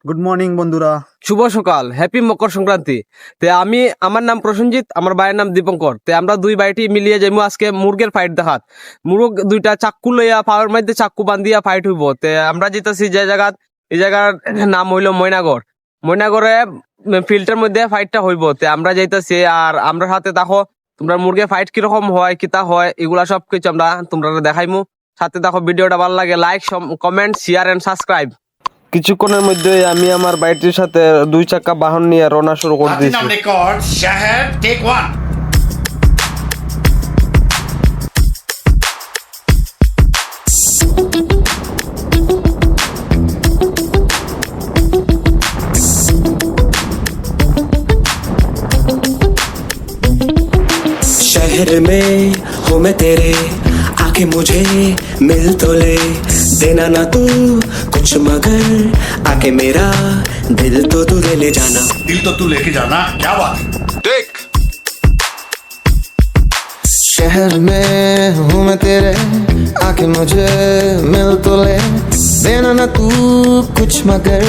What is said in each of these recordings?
Good morning বন্ধুরা, শুভ সকাল, happy Makar Sankranti. তে আমার নাম প্রসেনজিৎ, আমার ভাইয়ের নাম দীপঙ্কর। তে আমরা দুই ভাইটি মিলিয়ে যাইমু আজকে মুরগের ফাইট দেখাত। মুরগ দুইটা চাক্কু লইয়া পাওয়ার মধ্যে চাক্কু বান্ধিয়া ফাইট হইব। তে আমরা যেতেছি যে জায়গাত, এই জায়গার নাম হইল ময়নাগড়। ময়নাগড়ে ফিল্ডের মধ্যে ফাইটটা হইব। তে আমরা যাইতেছি, আর আমরা সাথে দেখো তোমরা মুরগের ফাইট কিরকম হয়, কিতা হয়, এগুলা সবকিছু আমরা তোমরা দেখাইমু। সাথে দেখো ভিডিওটা ভালো লাগে, like, comment, share and subscribe. কিছুক্ষণের মধ্যে আমি আমার বাইটির সাথে দুই চাকা বাহন নিয়ে রওনা শুরু করে দিয়েছি। শহর টেক 1। शहर में हूँ मैं तेरे, आके मुझे मिल तो ले, देना ना तू कुछ मगर आके मेरा दिल तो तू ले जाना। दिल तो तू लेके जाना, क्या बात देख। शहर में हूँ मैं तेरे, आके मुझे मिल तो ले, देना ना तू कुछ मगर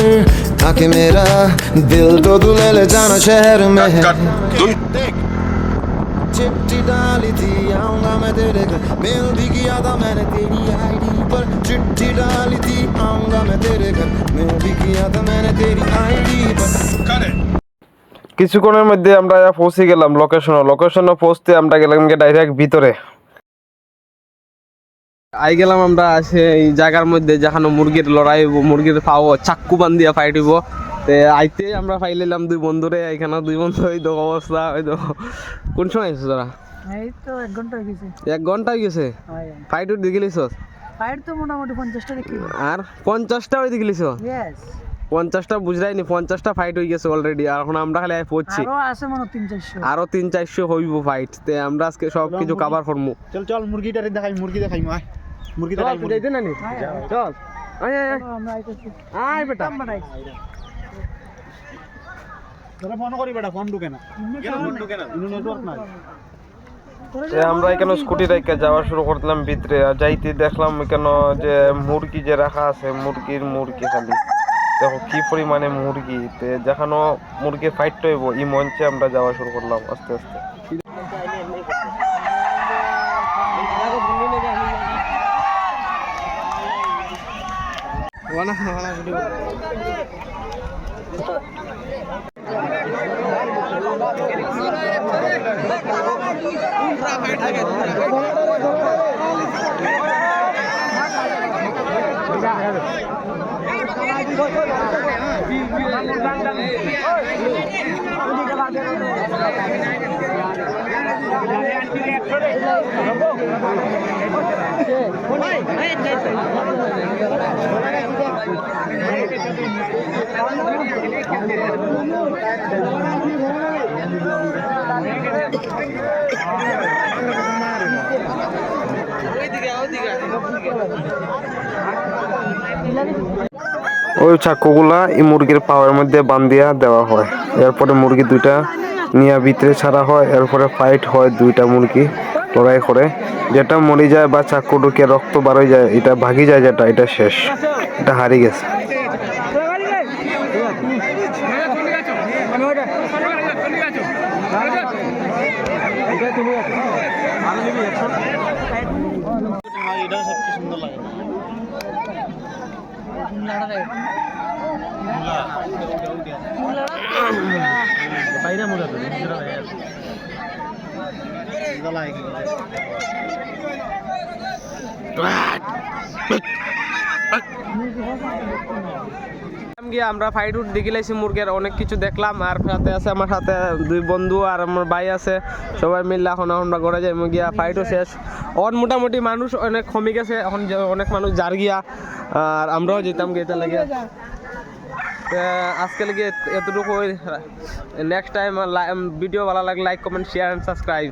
आके मेरा दिल तो तू ले जाना। शहर में देख चिट्ठी डाली थी आऊंगा मैं तेरे घर, मेल भी किया था मैंने तेरी आईडी पर, चिट्ठी डाली थी आऊंगा मैं तेरे घर, मेल भी किया था मैंने तेरी आईडी पर। কিছুক্ষণের মধ্যে আমরা পৌঁছে গেলাম লোকেশনে পৌঁছতে আমরা গেলাম ডাইরেক্ট ভিতরে আই গেলাম। আমরা এই জায়গার মধ্যে যেখানে মুরগির লড়াই হইব, মুরগির পাও চাক্কু বান্ধিয়া ফাইট হইব। তে আইতে আমরা পাইলাম দুই বন্ধুরে, এখানে দুই বন্ধু এই তো অবস্থা। ওই তো কোন সময় আইছিস তোরা? এই তো 1 ঘন্টা হয়ে গেছে। 1 ঘন্টা হয়ে গেছে। ফাইট উঠে গেলিস? ফাইট তো মোটামুটি 50টা দেখি। আর 50টা হয়ে গেলিস? ইয়েস, 50টা বুঝরাইনি, 50টা ফাইট হয়ে গেছে অলরেডি। আর এখন আমরা খালি পড়ছি, আরো আছে মনে 300-400, আরো 300-400 হইব ফাইট। তে আমরা আজকে সব কিছু কভার করবো। চল মুরগিটা দেখাই, মুরগি দেখাই, মুরগি দেখাই। চল আয় আয় আমরা আইতেছি। আয় বেটা, তোরা ফোন করি বেটা, ফোন ঢুকে না, নেটওয়ার্ক নাই। আমরা এখানে স্কুটি রেখে যাওয়া শুরু করলাম ভিতরে। যাইতে দেখলাম এখানে যে মুরগি যে রাখা আছে, মুরগি খালি দেখো কি পরিমাণে মুরগি। তে যেখানে মুরগির ফাইটটা হইব এই মঞ্চে আমরা যাওয়া শুরু করলাম আস্তে আস্তে। ওই চাকুগুলা এই মুরগির পাওয়ার মধ্যে বান্ধিয়া দেওয়া হয়। এরপরে মুরগি দুইটা নিয়ে ভিতরে ছাড়া হয়। এরপরে ফাইট হয়, দুইটা মুরগি লড়াই করে। যেটা মরে যায় বা চাকু ঢুকে রক্ত বার হয়ে যায়, এটা ভাগি যায়, যেটা এটা শেষ, এটা হারিয়ে গেছে। গিয়ে আমরা ফাইট উঠ দেখিলাইছি মুরগের অনেক কিছু দেখলাম আর সাথে আছে আমার সাথে দুই বন্ধু আর আমার ভাই আছে সবাই মিলে এখন আমরা ঘরে যাই গিয়া ফাইটও শেষ অন মোটামুটি মানুষ অনেক কমে গেছে এখন অনেক মানুষ যার গিয়া আর আমরাও যেতাম গিয়ে এটা লাগে আজকে লাগে এতটুকু নেক্সট টাইম ভিডিও ভালো লাগলে like comment share and subscribe